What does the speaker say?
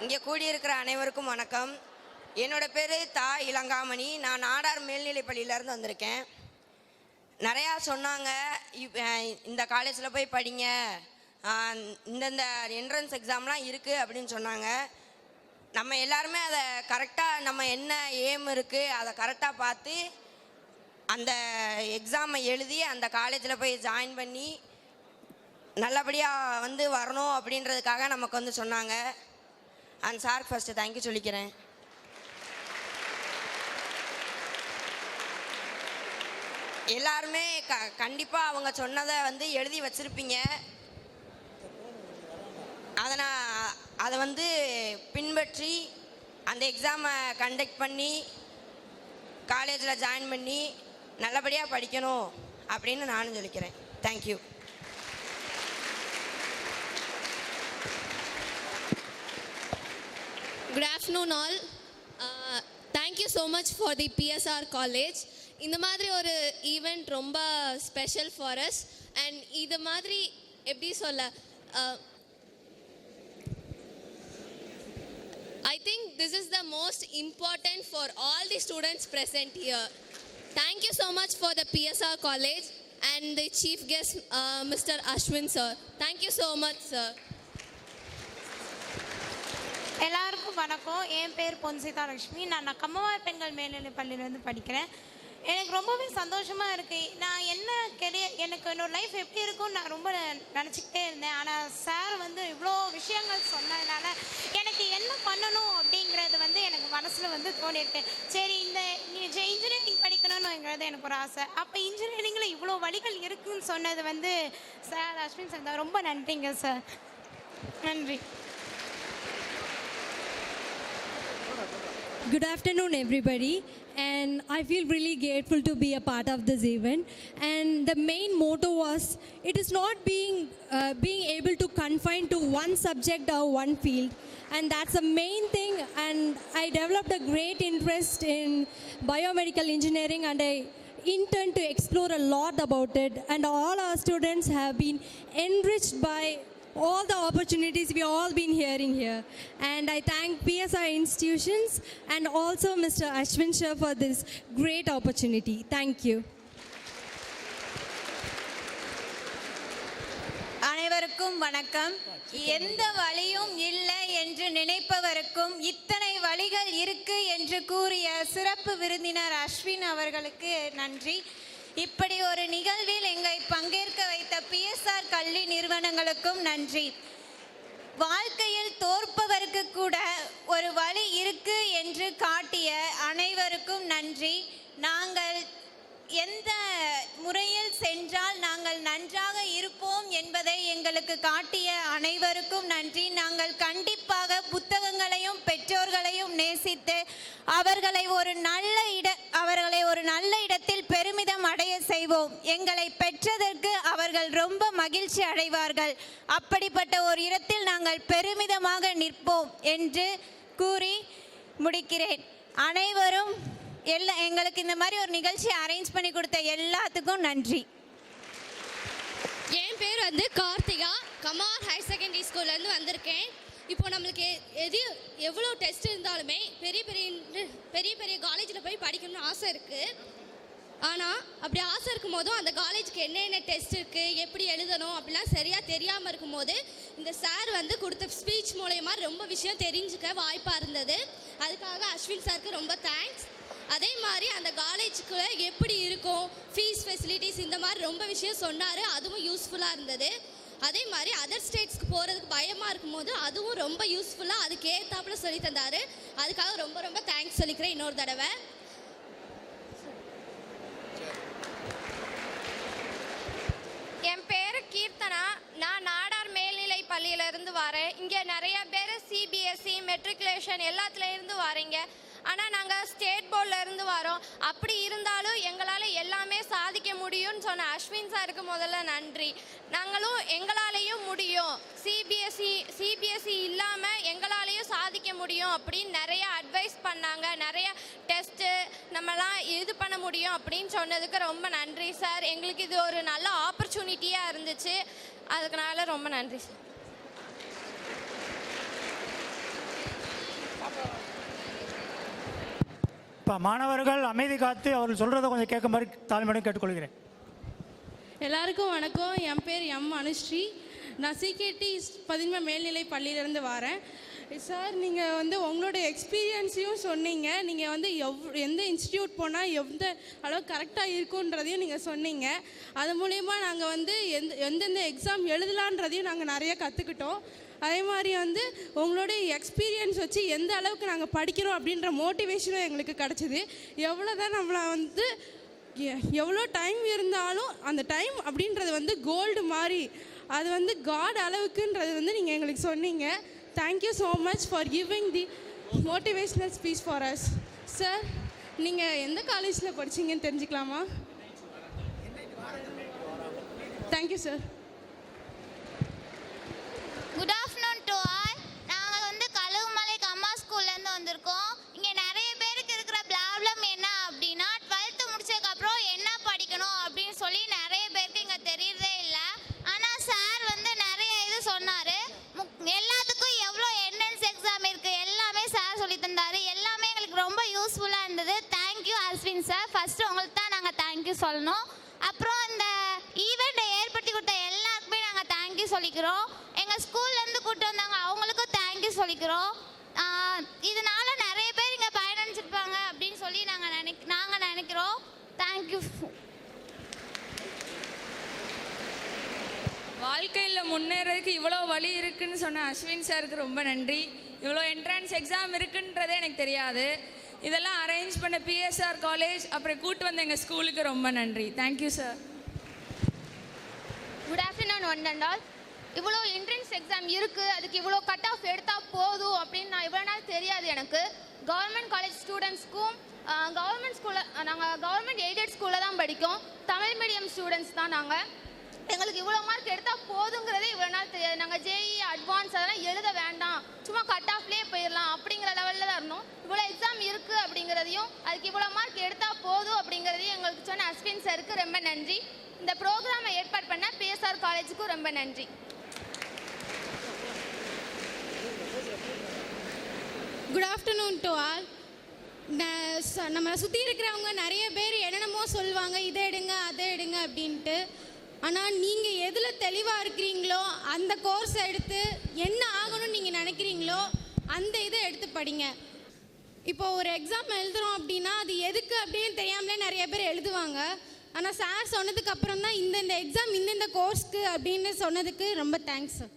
இங்கே கூடியிருக்கிற அனைவருக்கும் வணக்கம். என்னோட பேர் தா இளங்காமணி. நான் நாடார் மேல்நிலைப்பள்ளியிலேருந்து வந்திருக்கேன். நிறையா சொன்னாங்க, இந்த காலேஜில் போய் படிங்க, இந்தந்த என்ட்ரன்ஸ் எக்ஸாம்லாம் இருக்குது அப்படின்னு சொன்னாங்க. நம்ம எல்லாருமே அதை கரெக்டாக, நம்ம என்ன எய்ம் இருக்குது அதை கரெக்டாக பார்த்து அந்த எக்ஸாமை எழுதி அந்த காலேஜில் போய் ஜாயின் பண்ணி நல்லபடியாக வரணும் அப்படின்றதுக்காக நமக்கு சொன்னாங்க. அந்த சார் ஃபஸ்ட்டு தேங்க்யூ சொல்லிக்கிறேன். எல்லாருமே கண்டிப்பாக அவங்க சொன்னதை எழுதி வச்சுருப்பீங்க. அதை பின்பற்றி அந்த எக்ஸாமை கண்டக்ட் பண்ணி காலேஜில் ஜாயின் பண்ணி நல்லபடியாக படிக்கணும் அப்படின்னு நானும் சொல்லிக்கிறேன். Thank you. Good afternoon all. Thank you so much for the PSR college. இந்த மாதிரி ஒரு ஈவெண்ட் ரொம்ப ஸ்பெஷல் ஃபார் அஸ். அண்ட் இது மாதிரி எப்படி சொல்ல, I think this is the most important for all the students present here. Thank you so much for the PSR college and the chief guest Mr. Ashwin sir. Thank you so much sir. எல்லாருக்கும் வணக்கம். என் பேர் பொன்சிதா லக்ஷ்மி. நான் கம்மவார் பெண்கள் மேல்நிலைப் பள்ளியிலேருந்து படிக்கிறேன். எனக்கு ரொம்பவே சந்தோஷமாக இருக்குது. நான் என்ன எனக்கு என்னோட லைஃப் எப்படி இருக்கும்னு நான் ரொம்ப நினச்சிக்கிட்டே இருந்தேன். ஆனால் சார் இவ்வளோ விஷயங்கள் சொன்னதுனால எனக்கு என்ன பண்ணணும் அப்படிங்கிறது எனக்கு மனசில் தோணியிருக்கு. சரி, இந்த இன்ஜினியரிங் படிக்கணும்னுங்கிறது எனக்கு ஒரு ஆசை. அப்போ இன்ஜினியரிங்கில் இவ்வளோ வழிகள் இருக்குதுன்னு சொன்னது சார் அஸ்வின் சார் தான். ரொம்ப நன்றிங்க சார். நன்றி. Good afternoon everybody, and I feel really grateful to be a part of this event. And the main motto was, it is not being able to confine to one subject or one field, and that's the main thing. And I developed a great interest in biomedical engineering, and I intend to explore a lot about it. And all our students have been enriched by all the opportunities we all been hearing here. And I thank PSR institutions and also Mr. Ashwin sir for this great opportunity. Thank you. அனைவருக்கும் வணக்கம். எந்த வழியும் இல்லை என்று நினைப்பவருக்கும் இத்தனை வழிகள் இருக்கு என்று கூறிய சிறப்பு விருந்தினர் அஸ்வின் அவர்களுக்கு நன்றி. இப்படி ஒரு நிகழ்வில் எங்களை பங்கேற்க வைத்த பிஎஸ்ஆர் கல்வி நிறுவனங்களுக்கும் நன்றி. வாழ்க்கையில் தோற்பவருக்கு கூட ஒரு வழி இருக்கு என்று காட்டிய அனைவருக்கும் நன்றி. நாங்கள் எந்த முறையில் சென்றால் நாங்கள் நன்றாக இருப்போம் என்பதை எங்களுக்கு காட்டிய அனைவருக்கும் நன்றி. நாங்கள் கண்டிப்பாக புத்தகங்களையும் பெற்றோர்களையும் நேசித்து அவர்களை ஒரு நல்ல இடத்தில் பெருமிதம் அடைய செய்வோம். எங்களை பெற்றதற்கு அவர்கள் ரொம்ப மகிழ்ச்சி அடைவார்கள். அப்படிப்பட்ட ஒரு இடத்தில் நாங்கள் பெருமிதமாக நிற்போம் என்று கூறி முடிக்கிறேன். அனைவரும் எங்களுக்கு இந்த மாதிரி ஒரு நிகழ்ச்சி அரேஞ்ச் பண்ணி கொடுத்த எல்லாத்துக்கும் நன்றி. என் பேர் கார்த்திகா. கமார் ஹையர் செகண்டரி ஸ்கூல்லேருந்து வந்திருக்கேன். இப்போ நம்மளுக்கு எவ்வளோ டெஸ்ட் இருந்தாலுமே பெரிய பெரிய காலேஜில் போய் படிக்கணும்னு ஆசை இருக்குது. ஆனால் அப்படி ஆசை இருக்கும் போதும் அந்த காலேஜுக்கு என்னென்ன டெஸ்ட் இருக்குது, எப்படி எழுதணும் அப்படிலாம் சரியாக தெரியாமல் இருக்கும்போது இந்த சார் கொடுத்த ஸ்பீச் மூலயமா ரொம்ப விஷயம் தெரிஞ்சுக்க வாய்ப்பாக இருந்தது. அதுக்காக அஸ்வின் சாருக்கு ரொம்ப தேங்க்ஸ். அதே மாதிரி அந்த காலேஜுக்குள்ளே எப்படி இருக்கும், ஃபீஸ் ஃபெசிலிட்டிஸ், இந்த மாதிரி ரொம்ப விஷயம் சொன்னார். அதுவும் யூஸ்ஃபுல்லாக இருந்தது. அதே மாதிரி அதர் ஸ்டேட்ஸ்க்கு போகிறதுக்கு பயமாக இருக்கும்போது அதுவும் ரொம்ப யூஸ்ஃபுல்லாக அதுக்கு ஏற்றாப்புல சொல்லி தந்தார். அதுக்காக ரொம்ப ரொம்ப தேங்க்ஸ் சொல்லிக்கிறேன் இன்னொரு தடவை. என் பேர் கீர்த்தனா. நான் நாடார் மேல்நிலை பள்ளியிலேருந்து வரேன். இங்கே நிறைய பேர் சிபிஎஸ்சி மெட்ரிகுலேஷன் எல்லாத்துலேருந்து வரீங்க. ஆனால் நாங்கள் ஸ்டேட் போர்டில் வரோம். அப்படி இருந்தாலும் எங்களால் எல்லாமே சாதிக்க முடியும்னு சொன்ன அஸ்வின் சாருக்கு முதல்ல நன்றி. நாங்களும் எங்களாலேயும் முடியும், சிபிஎஸ்சி இல்லாமல் எங்களாலேயும் சாதிக்க முடியும் அப்படின்னு நிறைய அட்வைஸ் பண்ணாங்க. நிறைய டெஸ்ட்டு நம்மலாம் இது பண்ண முடியும் அப்படின்னு சொன்னதுக்கு ரொம்ப நன்றி சார். எங்களுக்கு இது ஒரு நல்ல ஆப்பர்ச்சுனிட்டியாக இருந்துச்சு. அதுக்குனால ரொம்ப நன்றி சார். இப்போ மாணவர்கள் அமைதி காத்து அவர்கள் சொல்கிறத கொஞ்சம் கேட்க மாதிரி தாழ்மையுடன் கேட்டுக்கொள்கிறேன். எல்லாருக்கும் வணக்கம். என் பேர் எம் அனுஸ்ரீ. நான் சிகேடி 11 மேல்நிலை பள்ளியிலேருந்து வரேன். சார், நீங்கள் வந்து உங்களோட எக்ஸ்பீரியன்ஸையும் சொன்னீங்க. நீங்கள் வந்து எந்த இன்ஸ்டியூட் போனால் எந்த அளவுக்கு கரெக்டாக இருக்குன்றதையும் நீங்கள் சொன்னீங்க. அது மூலயமா நாங்கள் வந்து எந்தெந்த எக்ஸாம் எழுதலான்றதையும் நாங்கள் நிறைய கற்றுக்கிட்டோம். அதே மாதிரி வந்து உங்களுடைய எக்ஸ்பீரியன்ஸ் வச்சு எந்த அளவுக்கு நாங்கள் படிக்கிறோம் அப்படின்ற மோட்டிவேஷனும் எங்களுக்கு கிடச்சிது. எவ்வளோ தான் நம்மளை வந்து எவ்வளோ டைம் இருந்தாலும் அந்த டைம் அப்படின்றது வந்து கோல்டு மாதிரி, அது வந்து காட் அளவுக்குன்றது வந்து நீங்கள் எங்களுக்கு சொன்னீங்க. Thank you so much for giving the motivational speech for us. Sir, நீங்கள் எந்த காலேஜில் படிச்சீங்கன்னு தெரிஞ்சுக்கலாமா? Thank you sir. Good afternoon to all. நாங்கள் வந்து கழுகுமலை கம்மா ஸ்கூல்லேருந்து வந்திருக்கோம். இங்கே நிறைய பேருக்கு இருக்கிற ப்ராப்ளம் என்ன அப்படின்னா, 12th முடிச்சதுக்கப்புறம் என்ன படிக்கணும் அப்படின்னு சொல்லி நிறைய பேருக்கு இங்கே தெரியறதே இல்லை. ஆனால் சார் வந்து நிறைய இது சொன்னார். எல்லாத்துக்கும் எவ்வளோ என்ட்ரன்ஸ் எக்ஸாம் இருக்குது எல்லாமே சார் சொல்லி தந்தார். எல்லாமே எங்களுக்கு ரொம்ப யூஸ்ஃபுல்லாக இருந்தது. Thank you Ashwin sir. ஃபஸ்ட்டு உங்களுக்கு தான் நாங்கள் தேங்க்யூ சொல்லணும். அப்புறம் இந்த ஈவெண்ட்டை ஏற்படுத்தி கொடுத்த எல்லாருக்குமே நாங்கள் தேங்க்யூ சொல்லிக்கிறோம். எங்கள் ஸ்கூல்லேருந்து கூப்பிட்டு வந்தாங்க, அவங்களுக்கும் தேங்க்யூ சொல்லிக்கிறோம். இதனால நிறைய பேர் இங்கே பயனடைஞ்சிருப்பாங்க அப்படின்னு சொல்லி நாங்கள் நினைக்கிறோம். தேங்க்யூ. வாழ்க்கையில் முன்னேறதுக்கு இவ்வளோ வழி இருக்குன்னு சொன்ன அஸ்வின் சாருக்கு ரொம்ப நன்றி. இவ்வளோ என்ட்ரன்ஸ் எக்ஸாம் இருக்குன்றதே எனக்கு தெரியாது. இதெல்லாம் அரேஞ்ச் பண்ண பிஎஸ்ஆர் காலேஜ் அப்புறம் கூட்டு வந்த எங்கள் ஸ்கூலுக்கு ரொம்ப நன்றி. Thank you sir. Good afternoon one and all. இவ்வளோ என்ட்ரன்ஸ் எக்ஸாம் இருக்குது, அதுக்கு இவ்வளோ கட் ஆஃப் எடுத்தால் போதும் அப்படின்னு நான் இவ்வளோ நாள் தெரியாது எனக்கு. கவர்மெண்ட் காலேஜ் ஸ்டூடெண்ட்ஸ்க்கும் கவர்மெண்ட் ஸ்கூலில் நாங்கள் கவர்மெண்ட் எய்டட் ஸ்கூலில் தான் படிக்கோம். தமிழ் மீடியம் ஸ்டூடெண்ட்ஸ் தான் நாங்கள். எங்களுக்கு இவ்வளோ மார்க் எடுத்தால் போதுங்கிறதே இவ்வளோ நாள் தெரியாது. நாங்கள் ஜேஇ அட்வான்ஸ் அதெல்லாம் எழுத வேண்டாம், சும்மா கட் ஆஃப்லேயே போயிடலாம் அப்படிங்கிற லெவலில் தான் இருந்தோம். இவ்வளோ எக்ஸாம் இருக்குது அப்படிங்கிறதையும் அதுக்கு இவ்வளோ மார்க் எடுத்தால் போதும் அப்படிங்கிறதையும் எங்களுக்கு சொன்ன அஸ்வின் சாருக்கு ரொம்ப நன்றி. இந்த ப்ரோக்ராமை ஏற்பாடு பண்ண பிஎஸ்ஆர் காலேஜுக்கும் ரொம்ப நன்றி. Good afternoon to all. நம்மளை சுற்றி இருக்கிறவங்க நிறைய பேர் என்னென்னமோ சொல்லுவாங்க, இதை எடுங்க அதை எடுங்க அப்படின்ட்டு. ஆனால் நீங்கள் எதில் தெளிவாக இருக்கிறீங்களோ அந்த கோர்ஸை எடுத்து என்ன ஆகணும்னு நீங்கள் நினைக்கிறீங்களோ அந்த இதை எடுத்து படிங்க. இப்போ ஒரு எக்ஸாம் எழுதுகிறோம் அப்படின்னா அது எதுக்கு அப்படின்னு தெரியாமலே நிறைய பேர் எழுதுவாங்க. ஆனால் சார் சொன்னதுக்கு அப்புறம் தான் இந்த எக்ஸாம் இந்த கோர்ஸ்க்கு அப்படின்னு சொன்னதுக்கு ரொம்ப தேங்க்ஸ் சார்.